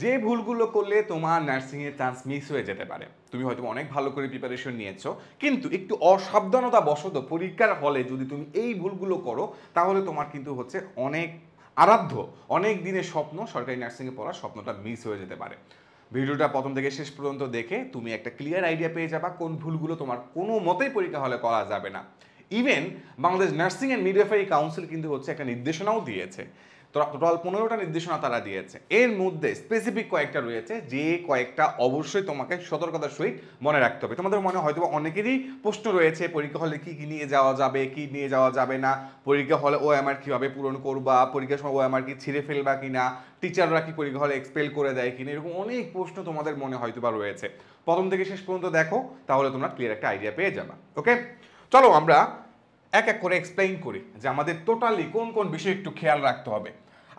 যে ভুলগুলো করলে তোমার নার্সিংয়ের চান্স মিস হয়ে যেতে পারে। তুমি হয়তো অনেক ভালো করে প্রিপারেশন নিয়েছো, কিন্তু একটু অসাবধানতা বশত পরীক্ষার হলে যদি তুমি এই ভুলগুলো করো, তাহলে তোমার কিন্তু হচ্ছে অনেক আরাধ্য, অনেক দিনের স্বপ্ন, সরকারি নার্সিংয়ে পড়ার স্বপ্নটা মিস হয়ে যেতে পারে। ভিডিওটা প্রথম থেকে শেষ পর্যন্ত দেখে তুমি একটা ক্লিয়ার আইডিয়া পেয়ে যাবা কোন ভুলগুলো তোমার কোনো মতেই পরীক্ষা হলে করা যাবে না। Even Bangladesh nursing and midwifery council কিন্তু হচ্ছে একটা নির্দেশনাও দিয়েছে। টোটাল 15টা নির্দেশনা তারা দিয়েছে, এর মধ্যে স্পেসিফিক কয়েকটা রয়েছে যে কয়েকটা অবশ্যই তোমাকে সতর্কতার সহিত মনে রাখতে হবে। তোমাদের মনে হয়তো অনেকেরই প্রশ্ন রয়েছে পরীক্ষা হলে কি কি নিয়ে যাওয়া যাবে, কি নিয়ে যাওয়া যাবে না, পরীক্ষা হলে ওএমআর কিভাবে পূরণ করবা, পরীক্ষার সময় ওএমআর কি ছিঁড়ে ফেলবা কিনা, টিচাররা কি পরীক্ষা হলে এক্সপেল করে দেয় কিনা, এরকম অনেক প্রশ্ন তোমাদের মনে হয়তো বা রয়েছে। প্রথম থেকে শেষ পর্যন্ত দেখো, তাহলে তোমরা ক্লিয়ার একটা আইডিয়া পেয়ে যাবা। ওকে, চলো আমরা এক এক করে এক্সপ্লেইন করি যে আমাদের টোটালি কোন কোন বিষয় একটু খেয়াল রাখতে হবে।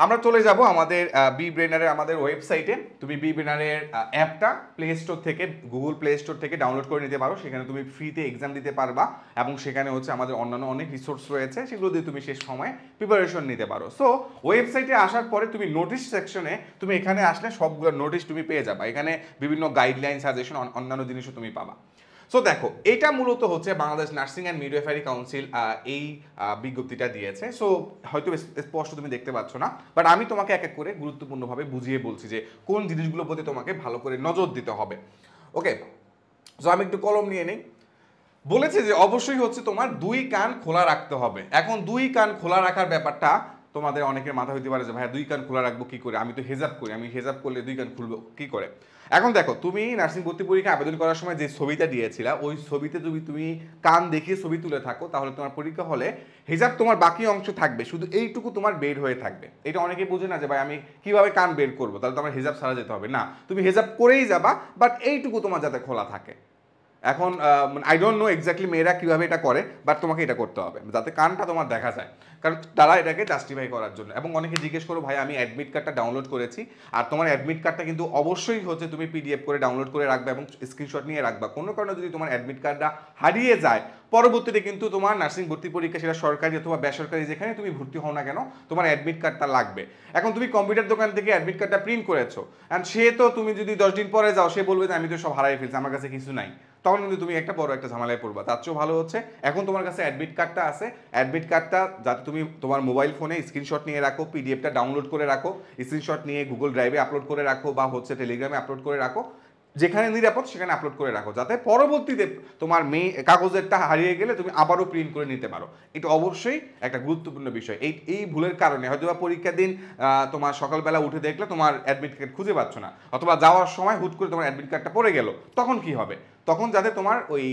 আমরা চলে যাব আমাদের বি ব্রেনারের আমাদের ওয়েবসাইটে। তুমি বি ব্রেনারের অ্যাপটা প্লে স্টোর থেকে, গুগল প্লে স্টোর থেকে ডাউনলোড করে নিতে পারো। সেখানে তুমি ফ্রিতে এক্সাম দিতে পারবা এবং সেখানে হচ্ছে আমাদের অন্যান্য অনেক রিসোর্স রয়েছে, সেগুলো দিয়ে তুমি শেষ সময় প্রিপারেশন নিতে পারো। সো ওয়েবসাইটে আসার পরে তুমি নোটিশ সেকশনে তুমি এখানে আসলে সবগুলো নোটিশ তুমি পেয়ে যাবা। এখানে বিভিন্ন গাইডলাইন, সাজেশন, অন্যান্য জিনিসও তুমি পাবা। সো দেখো, এটা মূলত হচ্ছে Bangladesh nursing and midwifery council এই বিজ্ঞপ্তিটা দিয়েছে। সো হয়তো স্পষ্ট তুমি দেখতে পাচ্ছ না, বাট আমি তোমাকে এক এক করে গুরুত্বপূর্ণভাবে বুঝিয়ে বলছি যে কোন জিনিসগুলোর প্রতি তোমাকে ভালো করে নজর দিতে হবে। ওকে, সো আমি একটু কলম নিয়ে নিই। বলেছে যে অবশ্যই হচ্ছে তোমার দুই কান খোলা রাখতে হবে। এখন দুই কান খোলা রাখার ব্যাপারটা তোমাদের অনেকের মাথা হইতে পারে যে ভাইয়া দুই কান খোলা রাখবো কি করে, আমি তো হেজাব করি, আমি হেজাব করলে দুই কান খুলবো কি করে। এখন দেখো, তুমি নার্সিং ভর্তি পরীক্ষা আবেদন করার সময় যে ছবিটা দিয়েছিলা, ওই ছবিতে যদি তুমি কান দেখিয়ে ছবি তুলে থাকো, তাহলে তোমার পরীক্ষা হলে হেজাব তোমার বাকি অংশ থাকবে, শুধু এইটুকু তোমার বের হয়ে থাকবে। এটা অনেকে বোঝে না যে ভাই আমি কিভাবে কান বের করবো, তাহলে তোমার হেজাব সারা যেতে হবে না, তুমি হেজাব করেই যাবা, বাট এইটুকু তোমার যাতে খোলা থাকে। এখন আই ডোন্ট নো এক্স্যাক্টলি মেয়েরা কীভাবে এটা করে, বাট তোমাকে এটা করতে হবে যাতে কানটা তোমার দেখা যায়, কারণ তারা এটাকে জাস্টিফাই করার জন্য। এবং অনেকে জিজ্ঞেস করো ভাই আমি অ্যাডমিট কার্ডটা ডাউনলোড করেছি, আর তোমার অ্যাডমিট কার্ডটা কিন্তু অবশ্যই হচ্ছে তুমি পিডিএফ করে ডাউনলোড করে রাখবে এবং স্ক্রিনশট নিয়ে রাখবা। কোনো কারণে যদি তোমার অ্যাডমিট কার্ডটা হারিয়ে যায়, পরবর্তীতে কিন্তু তোমার নার্সিং ভর্তি পরীক্ষা, সেটা সরকারি অথবা বেসরকারি যেখানে তুমি ভর্তি হও না কেন, তোমার অ্যাডমিট কার্ডটা লাগবে। এখন তুমি কম্পিউটার দোকান থেকে অ্যাডমিট কার্ডটা প্রিন্ট করেছো, অ্যান্ড সে তো তুমি যদি 10 দিন পরে যাও, সে বলবে যে আমি তো সব হারাই ফেলছি, আমার কাছে কিছু নাই, তখন কিন্তু তুমি একটা বড় একটা ঝামেলায় পড়বা। তার চেয়েও ভালো হচ্ছে এখন তোমার কাছে অ্যাডমিট কার্ডটা আছে, অ্যাডমিট কার্ডটা যাতে তুমি তোমার মোবাইল ফোনে স্ক্রিনশট নিয়ে রাখো, পিডিএফটা ডাউনলোড করে রাখো, স্ক্রিনশট নিয়ে গুগল ড্রাইভে আপলোড করে রাখো বা হচ্ছে টেলিগ্রামে আপলোড করে রাখো, যেখানে নিরাপদ সেখানে আপলোড করে রাখো, যাতে পরবর্তীতে তোমার কাগজেরটা হারিয়ে গেলে তুমি আবারও প্রিন্ট করে নিতে পারো। এটা অবশ্যই একটা গুরুত্বপূর্ণ বিষয়। এই ভুলের কারণে হয়তো বা পরীক্ষার দিন তোমার সকালবেলা উঠে দেখলে তোমার অ্যাডমিট কার্ড খুঁজে পাচ্ছ না, অথবা যাওয়ার সময় হুট করে তোমার অ্যাডমিট কার্ডটা পড়ে গেল, তখন কি হবে? তখন যাতে তোমার ওই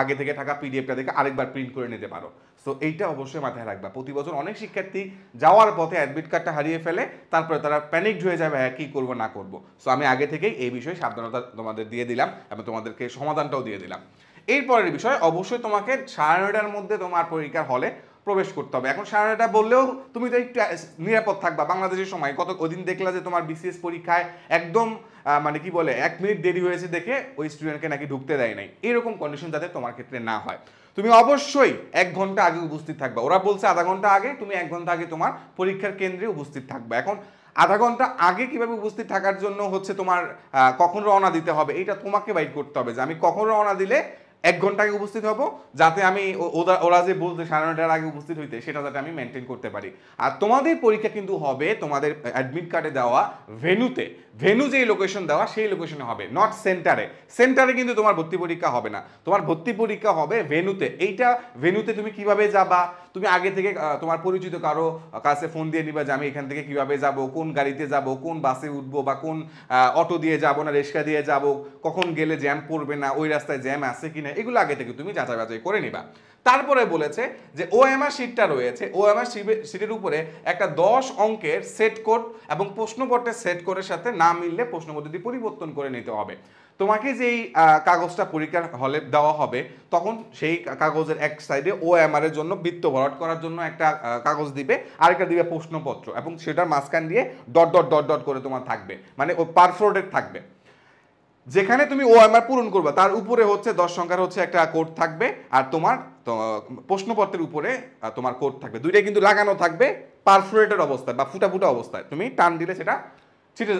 আগে থেকে থাকা পিডিএফটা দেখে আরেকবার প্রিন্ট করে নিতে পারো। সো এইটা অবশ্যই মাথায় রাখবা। প্রতি বছর অনেক শিক্ষার্থী যাওয়ার পথে অ্যাডমিট কার্ডটা হারিয়ে ফেলে, তারপরে তারা প্যানিকড হয়ে যাবে, হ্যাঁ কী করবো না করবো। সো আমি আগে থেকেই এই বিষয়ে সাবধানতা তোমাদের দিয়ে দিলাম এবং তোমাদেরকে সমাধানটাও দিয়ে দিলাম। এরপরের বিষয়, অবশ্যই তোমাকে 9:30টার মধ্যে তোমার পরীক্ষার হলে প্রবেশ করতে হবে। এখন 9:30 বললেও তুমি তো একটু নিরাপদ থাকবা। বাংলাদেশের সময় ওদিন দেখলা যে তোমার বিসিএস পরীক্ষায় একদম মানে কি বলে 1 মিনিট দেরি হয়েছে দেখে ওই স্টুডেন্টকে নাকি ঢুকতে দেয় নাই। এরকম কন্ডিশন যাতে তোমার ক্ষেত্রে না হয়, তুমি অবশ্যই 1 ঘন্টা আগে উপস্থিত থাকবা। ওরা বলছে আধা ঘন্টা আগে, তুমি 1 ঘন্টা আগে তোমার পরীক্ষার কেন্দ্রে উপস্থিত থাকবে। এখন আধা ঘন্টা আগে কিভাবে উপস্থিত থাকার জন্য হচ্ছে তোমার কখন রওনা দিতে হবে, এটা তোমাকে বাইট করতে হবে যে আমি কখন রওনা দিলে 1 ঘন্টা আগে উপস্থিত হব, যাতে আমি ওরা যে বলতে 9:30টার আগে উপস্থিত হইতে, সেটা যাতে আমি মেনটেন করতে পারি। আর তোমাদের পরীক্ষা কিন্তু হবে তোমাদের অ্যাডমিট কার্ডে দেওয়া ভেন্যুতে, ভেন্যু যেই লোকেশন দেওয়া সেই লোকেশনে হবে, নট সেন্টারে। সেন্টারে কিন্তু তোমার ভর্তি পরীক্ষা হবে না, তোমার ভর্তি পরীক্ষা হবে ভেন্যুতে। এইটা ভেন্যুতে তুমি কিভাবে যাবা, তুমি আগে থেকে তোমার পরিচিত কারো কাছে ফোন দিয়ে নিবা যে আমি এখান থেকে কিভাবে যাব, কোন গাড়িতে যাব, কোন বাসে উঠবো, বা কোন অটো দিয়ে যাব না রিক্সা দিয়ে যাব, কখন গেলে জ্যাম পড়বে না, ওই রাস্তায় জ্যাম আছে কিনা, এগুলো আগে থেকে তুমি যাচাই বাছাই করে নিবা। তারপরে বলেছে যে ওএমআর শিটটা রয়েছে, ওএমআর শিটের উপরে একটা 10 অঙ্কের সেট কোড এবং প্রশ্নপত্রের সেট কোডের সাথে না মিললে প্রশ্ন পদ্ধতি পরিবর্তন করে নিতে হবে। তোমাকে যেই কাগজটা পরীক্ষার হলে দেওয়া হবে, তখন সেই কাগজের এক সাইডে ওএমআর এর জন্য বৃত্ত ভরাট করার জন্য একটা কাগজ দিবে, আরেকটা দিবে প্রশ্নপত্র, এবং সেটার মাঝখান দিয়ে ডট ডট ডট ডট করে তোমার থাকবে, মানে ও পারফোরেটেড থাকবে। যেখানে তুমি ওএমআর পূরণ করবে তার উপরে হচ্ছে 10 সংখ্যার হচ্ছে একটা কোড থাকবে, আর তোমার প্রশ্নপত্রের উপরে তোমার কোড থাকবে। দুইটাই কিন্তু লাগানো থাকবে পারফোরেটেড অবস্থায় বা ফুটা ফুটা অবস্থায়, তুমি টান দিলে সেটা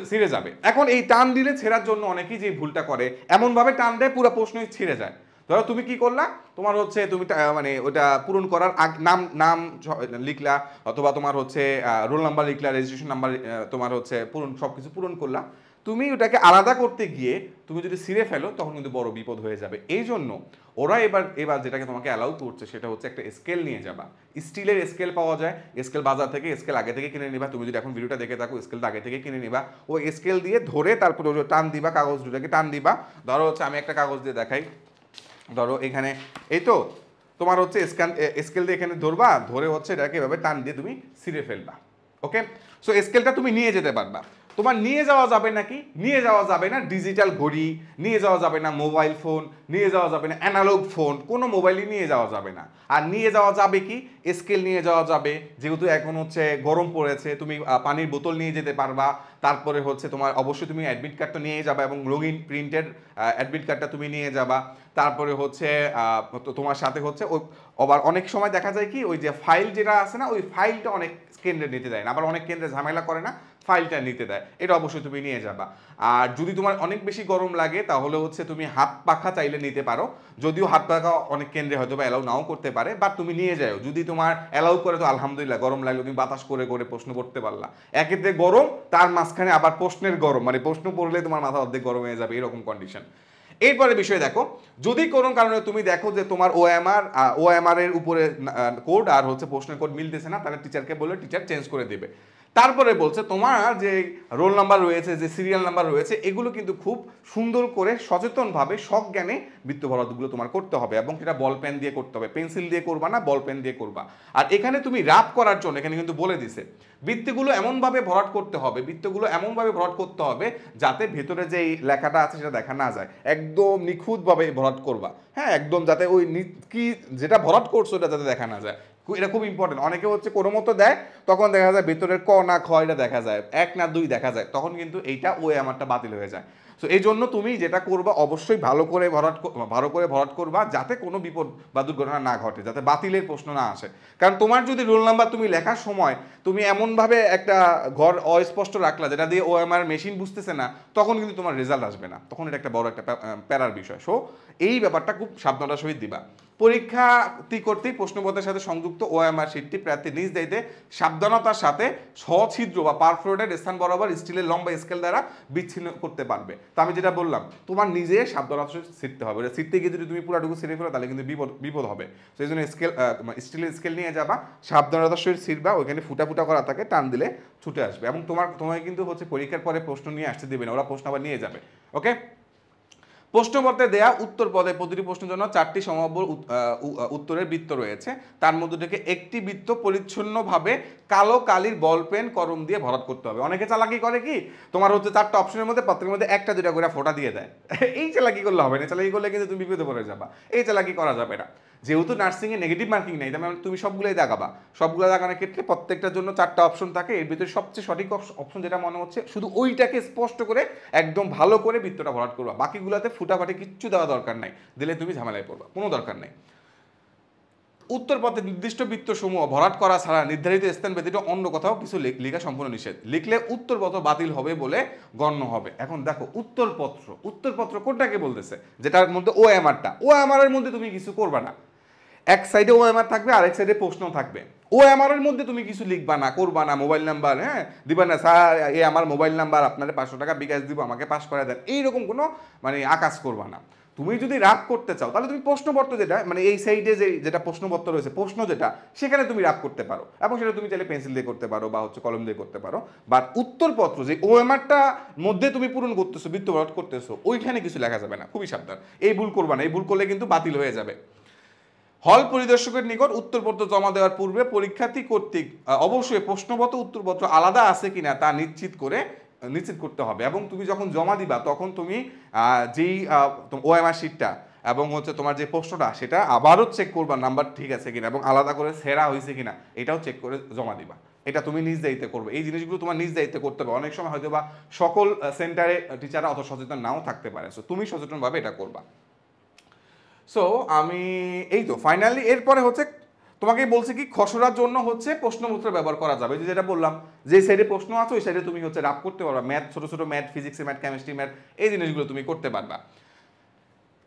ছিঁড়ে যাবে। এখন এই টান দিলে ছেঁড়ার জন্য অনেকেই যে ভুলটা করে, এমনভাবে টান দেয় পুরো প্রশ্নই ছিঁড়ে যায়। ধরো তুমি কি করলা, তোমার হচ্ছে তুমি মানে ওটা পূরণ করার নাম নাম লিখলা, অথবা তোমার হচ্ছে রোল নাম্বার লিখলা, রেজিস্ট্রেশন নাম্বার, তোমার হচ্ছে পূরণ সবকিছু পূরণ করলা। তুমি ওটাকে আলাদা করতে গিয়ে তুমি যদি ছিঁড়ে ফেলো তখন কিন্তু বড় বিপদ হয়ে যাবে। এই জন্য ওরা এবার যেটাকে তোমাকে অ্যালাউ করছে সেটা হচ্ছে একটা স্কেল নিয়ে যাবা। স্টিলের স্কেল পাওয়া যায়, স্কেল বাজার থেকে, স্কেল আগে থেকে কিনে নিবা। তুমি যদি এখন ভিডিওটা দেখে থাকো, স্কেলটা আগে থেকে কিনে নিবা। ওই স্কেল দিয়ে ধরে তারপরে টান দিবা, কাগজ দুটাকে টান দিবা। ধরো হচ্ছে আমি একটা কাগজ দিয়ে দেখাই। ধরো এখানে এই তো তোমার হচ্ছে স্কেল দিয়ে এখানে ধরবা, ধরে হচ্ছে এটাকে এভাবে টান দিয়ে তুমি ছিঁড়ে ফেলবা। ওকে, সো স্কেলটা তুমি নিয়ে যেতে পারবা। তোমার নিয়ে যাওয়া যাবে নাকি? নিয়ে যাওয়া যাবে না ডিজিটাল ঘড়ি, নিয়ে যাওয়া যাবে না মোবাইল ফোন, নিয়ে যাওয়া যাবে না অ্যানালগ ফোন, কোনো মোবাইলই নিয়ে যাওয়া যাবে না। আর নিয়ে যাওয়া যাবে কি? স্কেল নিয়ে যাওয়া যাবে, যেহেতু এখন হচ্ছে গরম পড়েছে, তুমি পানির বোতল নিয়ে যেতে পারবা। তারপরে হচ্ছে তোমার অবশ্যই তুমি অ্যাডমিট কার্ডটা নিয়ে যাবা, এবং রঙিন প্রিন্টেড অ্যাডমিট কার্ডটা তুমি নিয়ে যাবা। তারপরে হচ্ছে তোমার সাথে হচ্ছে আবার অনেক সময় দেখা যায় কি, ওই যে ফাইল যেটা আছে না, ওই ফাইলটা অনেক কেন্দ্রে নিতে দেয় না, আবার অনেক কেন্দ্রে ঝামেলা করে না, ফাইলটা নিতে দেয়, এটা অবশ্যই তুমি নিয়ে যাবা। আর যদি তোমার অনেক বেশি গরম লাগে তাহলে হচ্ছে তুমি হাত পাখা চাইলে নিতে পারো, যদিও হাত পাখা অনেক কেন্দ্রে হয়তো বা অ্যালাউ নাও করতে পারে, বাট তুমি নিয়ে যাও। যদি তোমার অ্যালাউ করে তো আলহামদুলিল্লাহ, গরম লাগলে তুমি বাতাস করে করে প্রশ্ন করতে পারলা। একেতে গরম, তার মাঝখানে আবার প্রশ্নের গরম, মানে প্রশ্ন পড়লে তোমার মাথা অর্ধেক গরম হয়ে যাবে, এরকম কন্ডিশন। এরপরে বিষয় দেখো, যদি কোনো কারণে তুমি দেখো যে তোমার ওএমআর এর উপরে কোড আর হচ্ছে প্রশ্নের কোড মিলতেছে না, তাহলে টিচারকে বললে টিচার চেঞ্জ করে দেবে। তারপরে বলছে তোমার যে রোল নাম্বার রয়েছে, যে সিরিয়াল নাম্বার রয়েছে, এগুলো কিন্তু খুব সুন্দর করে সচেতনভাবে সজ্ঞানে বৃত্ত ভরাটগুলো তোমার করতে হবে, এবং সেটা বল পেন দিয়ে করতে হবে, পেন্সিল দিয়ে করবা না, বল পেন দিয়ে করবা। আর এখানে তুমি রাফ করার জন্য এখানে কিন্তু বলে দিছে বৃত্তগুলো এমনভাবে ভরাট করতে হবে, বৃত্তগুলো এমনভাবে ভরাট করতে হবে যাতে ভেতরে যে লেখাটা আছে সেটা দেখা না যায়, একদম নিখুঁতভাবে ভরাট করবা। হ্যাঁ, একদম যাতে ওই কি যেটা ভরাট করছো এটা যাতে দেখা না যায়, এটা খুব ইম্পর্টেন্ট। অনেকে হচ্ছে কোনো মতো দেয়, তখন দেখা যায় ভেতরের ক না খ এটা দেখা যায়, 1 না 2 দেখা যায়, তখন কিন্তু এইটা আমারটা বাতিল হয়ে যায়। সো এই জন্য তুমি যেটা করবা অবশ্যই ভালো করে ভরাট করবা, যাতে কোনো বিপদ বা দুর্ঘটনা না ঘটে, যাতে বাতিলের প্রশ্ন না আসে। কারণ তোমার যদি রোল নাম্বার তুমি লেখার সময় তুমি এমনভাবে একটা ঘর অস্পষ্ট রাখলা যেটা দিয়ে ওএমআর মেশিন বুঝতেছে না, তখন কিন্তু তোমার রেজাল্ট আসবে না, তখন এটা একটা বড় একটা প্যারার বিষয়। সো এই ব্যাপারটা খুব সাবধানতার সহিত দিবা। পরীক্ষার্থী কর্তৃক প্রশ্নপত্রের সাথে সংযুক্ত ওএমআর শিটটি প্রার্থী নিজ দায়িত্বে সাবধানতার সাথে সছিদ্র বা পারফোরেটেড স্থান বরাবর স্টিলের লম্বা স্কেল দ্বারা বিচ্ছিন্ন করতে পারবে। তো আমি যেটা বললাম, তোমার নিজে সাবধানতার সাথে ছিটতে হবে, এটা ছিটতে গিয়ে যদি তুমি পুরাটুকু ছিঁড়ে ফেলো তাহলে কিন্তু বিপদ হবে। সেই জন্য স্টিলের স্কেল নিয়ে যাবা, সাবধানতার সহিত ছিঁড়বা, ওইখানে ফুটা ফুটা করা থাকে, টান দিলে ছুটে আসবে। এবং তোমাকে কিন্তু হচ্ছে পরীক্ষার পরে প্রশ্ন নিয়ে আসতে দেবে না, ওরা প্রশ্ন আবার নিয়ে যাবে। ওকে, প্রশ্নপত্রে দেয়া উত্তর পদে প্রতিটি প্রশ্নের জন্য 4টি সম্ভাব্য উত্তরের বৃত্ত রয়েছে, তার মধ্যে থেকে একটি বৃত্ত পরিচ্ছন্নভাবে কালো কালির বল পেন কলম দিয়ে ভরাট করতে হবে। অনেকে চালাকি করে কি, তোমার হচ্ছে 4টা অপশনের মধ্যে পত্রের মধ্যে 1টা 2টা করে ফোঁটা দিয়ে দেয়। এই চালাকি করলে হবে না, চালাকি করলে কিন্তু তুমি বিপদে পড়ে যাবা, এই চালাকি করা যাবে না। যেহেতু নার্সিংয়ে নেগেটিভ মার্কিং নেই, তার মানে তুমি সবগুলোই দেখাবা। সবগুলো দেখানোর ক্ষেত্রে প্রত্যেকটার জন্য 4টা অপশন থাকে, এর ভিতরে সবচেয়ে সঠিক অপশন যেটা মনে হচ্ছে শুধু ওইটাকে স্পষ্ট করে একদম ভালো করে বৃত্তটা ভরাট করবা, বাকিগুলোতে ফুটাফাটি কিচ্ছু দেওয়া দরকার নাই, দিলে তুমি ঝামেলায় পড়বা, কোনো দরকার নেই। উত্তরপত্রে নির্দিষ্ট বৃত্তসমূহ ভরাট করা ছাড়া নির্ধারিত স্থান ব্যতীত অন্য কোথাও কিছু লেখা সম্পূর্ণ নিষেধ, লিখলে উত্তরপত্র বাতিল হবে বলে গণ্য হবে। এখন দেখো উত্তরপত্র কোনটাকে বলতেছে, যেটার মধ্যে ওএমআর এর মধ্যে তুমি কিছু করবা না, এক সাইডে ওএমআর থাকবে আর এক সাইডে প্রশ্ন থাকবে। ওএমআর এর মধ্যে তুমি কিছু লিখবা না, করবা না, মোবাইল নাম্বার হ্যাঁ দিবা না, স্যার এ আমার মোবাইল নাম্বার, আপনাদের 500 টাকা বিকাশ দিব, আমাকে পাস করে দেন, এইরকম কোনো মানে আকাশ করবা না। তুমি যদি রাগ করতে চাও তাহলে তুমি প্রশ্নপত্র যেটা মানে এই সাইডে যেটা প্রশ্নপত্র রয়েছে, প্রশ্ন যেটা, সেখানে তুমি রাগ করতে পারো, এবং সেটা তুমি চাইলে পেন্সিল দিয়ে করতে পারো বা হচ্ছে কলম দিয়ে করতে পারো। বাট উত্তরপত্র যে ওএমআরটা মধ্যে তুমি পূরণ করতেছো, বৃত্ত ভরাট করতেছো, ওইখানে কিছু লেখা যাবে না, খুবই সাবধান, এই ভুল করবা না, এই ভুল করলে কিন্তু বাতিল হয়ে যাবে। হল পরিদর্শকের নিকট উত্তরপত্র জমা দেওয়ার পূর্বে পরীক্ষার্থী কর্তৃক অবশ্যই প্রশ্নপত্র উত্তরপত্র আলাদা আছে কিনা তা নিশ্চিত করতে হবে। এবং তুমি যখন জমা দিবা তখন তুমি যেই ওএমআর শিটটা এবং হচ্ছে তোমার যে প্রশ্নটা সেটা আবারও চেক করবা নাম্বার ঠিক আছে কিনা, এবং আলাদা করে সেরা হয়েছে কিনা এটাও চেক করে জমা দিবা। এটা তুমি নিজ দায়িত্বে করবে, এই জিনিসগুলো তোমার নিজ দায়িত্বে করতে হবে। অনেক সময় হয়তো বা সকল সেন্টারে টিচাররা অত সচেতন নাও থাকতে পারে, সো তুমি সচেতনভাবে এটা করবা। সো আমি এই তো ফাইনালি এরপরে হচ্ছে তোমাকে বলছে কি খসড়ার জন্য হচ্ছে প্রশ্নপত্র ব্যবহার করা যাবে, যেটা বললাম যে সাইডে প্রশ্ন আছে ওই সাইডে তুমি হচ্ছে রাপ করতে পারবা, ম্যাথ ছোট ছোট math, physics math, chemistry math, এই জিনিসগুলো তুমি করতে পারবা।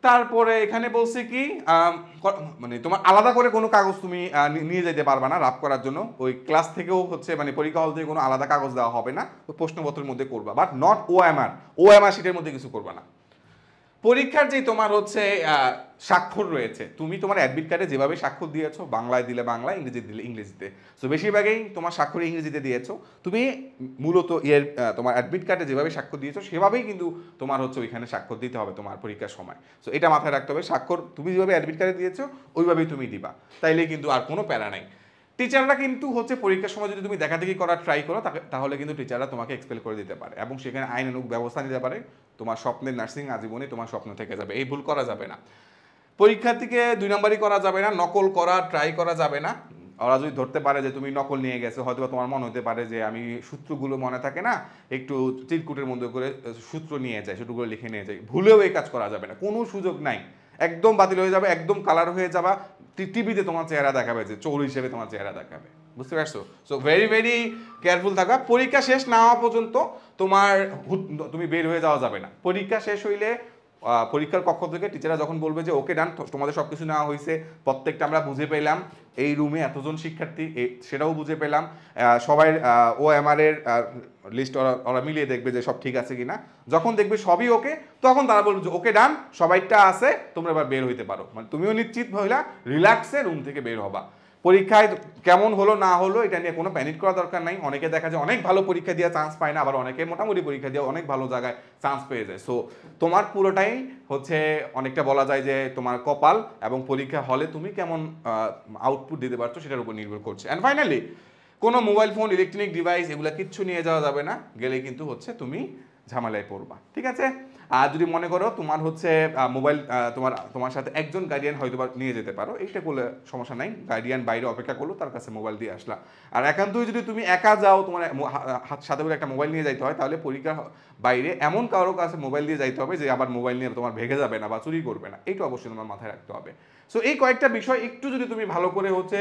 তারপরে এখানে বলছে কি মানে তোমার আলাদা করে কোনো কাগজ তুমি নিয়ে যেতে পারবা না রাপ করার জন্য, ওই ক্লাস থেকেও হচ্ছে মানে পরীক্ষা হল থেকে কোনো আলাদা কাগজ দেওয়া হবে না, ওই প্রশ্নপত্রের মধ্যে করবা, বাট নট ওএমআর শিটের মধ্যে কিছু করবা না। পরীক্ষার যে তোমার হচ্ছে স্বাক্ষর রয়েছে, তুমি তোমার অ্যাডমিট কার্ডে যেভাবে স্বাক্ষর দিয়েছো, বাংলায় দিলে বাংলা, ইংরেজি দিলে ইংরেজিতে, সো বেশিরভাগই তোমার স্বাক্ষর ইংরেজিতে দিয়েছো, তুমি মূলত তোমার অ্যাডমিট কার্ডে যেভাবে স্বাক্ষর দিয়েছো সেভাবেই কিন্তু তোমার হচ্ছে ওইখানে স্বাক্ষর দিতে হবে তোমার পরীক্ষার সময়। সো এটা মাথায় রাখতে হবে, স্বাক্ষর তুমি যেভাবে অ্যাডমিট কার্ডে দিয়েছো ওইভাবেই তুমি দিবা, তাইলে কিন্তু আর কোনো প্যারা নাই। টিচাররা কিন্তু হচ্ছে পরীক্ষার সময় যদি তুমি দেখাদেখি করার ট্রাই করো তাহলে কিন্তু টিচাররা তোমাকে এক্সপেল করে দিতে পারে এবং সেখানে আইনানুগ ব্যবস্থা নিতে পারে, তোমার স্বপ্নের নার্সিং আজীবনে তোমার স্বপ্ন থেকে যাবে। এই ভুল করা যাবে না, পরীক্ষার্থীকে 2 নম্বরই করা যাবে না, নকল করা ট্রাই করা যাবে না। ওরা যদি ধরতে পারে যে তুমি নকল নিয়ে গেছো, হয়তো তোমার মনে হতে পারে যে আমি সূত্রগুলো মনে থাকে না, একটু চিরকুটের মধ্যে করে সূত্র নিয়ে যাই, সূত্রগুলো লিখে নিয়ে যাই, ভুলেও এই কাজ করা যাবে না, কোনো সুযোগ নাই, একদম বাতিল হয়ে যাবে, একদম কালার হয়ে যাবা, টিভিতে তোমার চেহারা দেখাবে, যে চোর হিসেবে তোমার চেহারা দেখাবে, বুঝতে পারছো? সো ভেরি ভেরি কেয়ারফুল থাকা, পরীক্ষা শেষ না হওয়া পর্যন্ত তুমি বের হয়ে যাওয়া যাবে না। পরীক্ষা শেষ হইলে পরীক্ষার কক্ষ থেকে টিচাররা যখন বলবে যে ওকে ডান, তোমাদের সব কিছু নেওয়া হয়েছে, প্রত্যেকটা আমরা বুঝে পেলাম, এই রুমে এতজন শিক্ষার্থী সেটাও বুঝে পেলাম, সবাই ওএমআর এর লিস্ট ওরা মিলিয়ে দেখবে যে সব ঠিক আছে কিনা, যখন দেখবে সবই ওকে তখন তারা বলবে যে ওকে ডান, সবাইটা আছে, তোমরা এবার বের হইতে পারো, মানে তুমিও নিশ্চিত হইলা, রিল্যাক্সে রুম থেকে বের হবা। পরীক্ষায় কেমন হলো না হলো এটা নিয়ে কোনো প্যানিক করা দরকার নাই। অনেকে দেখা যায় অনেক ভালো পরীক্ষা দিয়ে চান্স পায় না, আবার অনেকে মোটামুটি পরীক্ষা দিয়ে অনেক ভালো জায়গায় চান্স পেয়ে যায়। সো তোমার পুরোটাই হচ্ছে অনেকটা বলা যায় যে তোমার কপাল এবং পরীক্ষা হলে তুমি কেমন আউটপুট দিতে পারছো সেটার উপর নির্ভর করছে। অ্যান্ড ফাইনালি কোনো মোবাইল ফোন, ইলেকট্রনিক ডিভাইস এগুলো কিচ্ছু নিয়ে যাওয়া যাবে না, গেলে কিন্তু হচ্ছে তুমি ঝামেলায় পড়বা, ঠিক আছে? আর যদি মনে করো তোমার হচ্ছে মোবাইল তোমার সাথে একজন গার্ডিয়ান হয়তো নিয়ে যেতে পারো, এইটা করলে সমস্যা নাই, গার্ডিয়ান বাইরে অপেক্ষা করলো, তার কাছে মোবাইল দিয়ে আসলা। আর একান্তই যদি তুমি একা যাও, তোমার সাথে করে একটা মোবাইল নিয়ে যাইতে হয়, তাহলে পরীক্ষার বাইরে এমন কারো কাছে মোবাইল দিয়ে যাইতে হবে যে আবার মোবাইল নিয়ে তোমার ভেঙে যাবে না বা চুরি করবে না, এইটা অবশ্যই তোমার মাথায় রাখতে হবে। সো এই কয়েকটা বিষয় একটু যদি তুমি ভালো করে হচ্ছে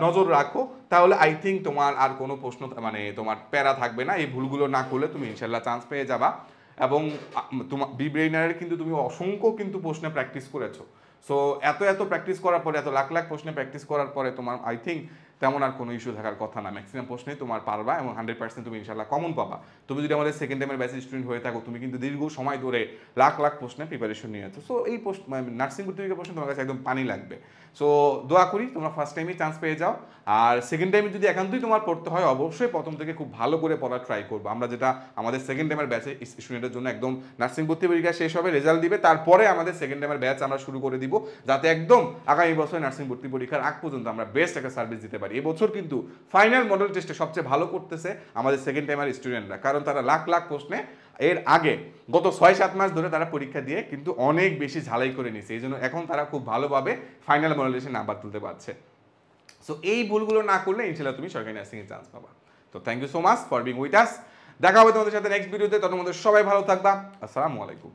নজর রাখো, তাহলে আই থিঙ্ক তোমার আর কোনো প্রশ্ন মানে তোমার প্যারা থাকবে না, এই ভুলগুলো না করলে তুমি ইনশাল্লাহ চান্স পেয়ে যাবা। এবং তোমার বিব্রেইনারের কিন্তু তুমি অসংখ্য কিন্তু প্রশ্নে প্র্যাকটিস করেছো, সো এত এত প্র্যাকটিস করার পরে, এত লাখ লাখ প্রশ্নে প্র্যাকটিস করার পরে তোমার আই থিঙ্ক তেমন আর কোনো ইস্যু থাকার কথা না, ম্যাক্সিমাম প্রশ্নেই তোমার পারবা এবং 100% তুমি ইনশাল্লাহ কমন পাবা। তুমি যদি আমাদের সেকেন্ড টাইমের ব্যাচের স্টুডেন্ট হয়ে থাকো, তুমি কিন্তু দীর্ঘ সময় ধরে লাখ লাখ প্রশ্নে প্রিপারেশন নিয়েছো, সো এই নার্সিং ভর্তির প্রশ্ন তোমার কাছে একদম পানি লাগবে। সো দোয়া করি তোমরা ফার্স্ট টাইমেই চান্স পেয়ে যাও, আর সেকেন্ড টাইমে যদি একান্তই তোমার পড়তে হয় অবশ্যই প্রথম থেকে খুব ভালো করে পড়ার ট্রাই করবো। আমরা যেটা আমাদের সেকেন্ড টাইমের ব্যাচে স্টুডেন্টের জন্য একদম নার্সিং ভর্তি পরীক্ষা শেষ হবে, রেজাল্ট দিবে, তারপরে আমাদের সেকেন্ড টাইমের ব্যাচ আমরা শুরু করে দিব, যাতে একদম আগামী বছর নার্সিং ভর্তি পরীক্ষার আগ পর্যন্ত আমরা বেস্ট একটা সার্ভিস দিতে পারি। এবছর কিন্তু ফাইনাল মডেল টেস্টে সবচেয়ে ভালো করতেছে আমাদের সেকেন্ড টাইমের স্টুডেন্টরা, কারণ তারা লাখ লাখ প্রশ্নে এর আগে গত 6-7 মাস ধরে তারা পরীক্ষা দিয়ে কিন্তু অনেক বেশি ঝালাই করে নিয়েছে, এই জন্য এখন তারা খুব ভালোভাবে ফাইনাল মডেল টেস্টে নাম্বার তুলতে পারছে। সো এই ভুলগুলো না করলে ইনশাল্লাহ তুমি সরকারি নার্সিং এর চান্স পাবা। তো thank you so much for being with us, দেখা হবে তোমাদের সাথে নেক্সট ভিডিওতে, ততক্ষণ সবাই ভালো থাকবা, আসসালামু আলাইকুম।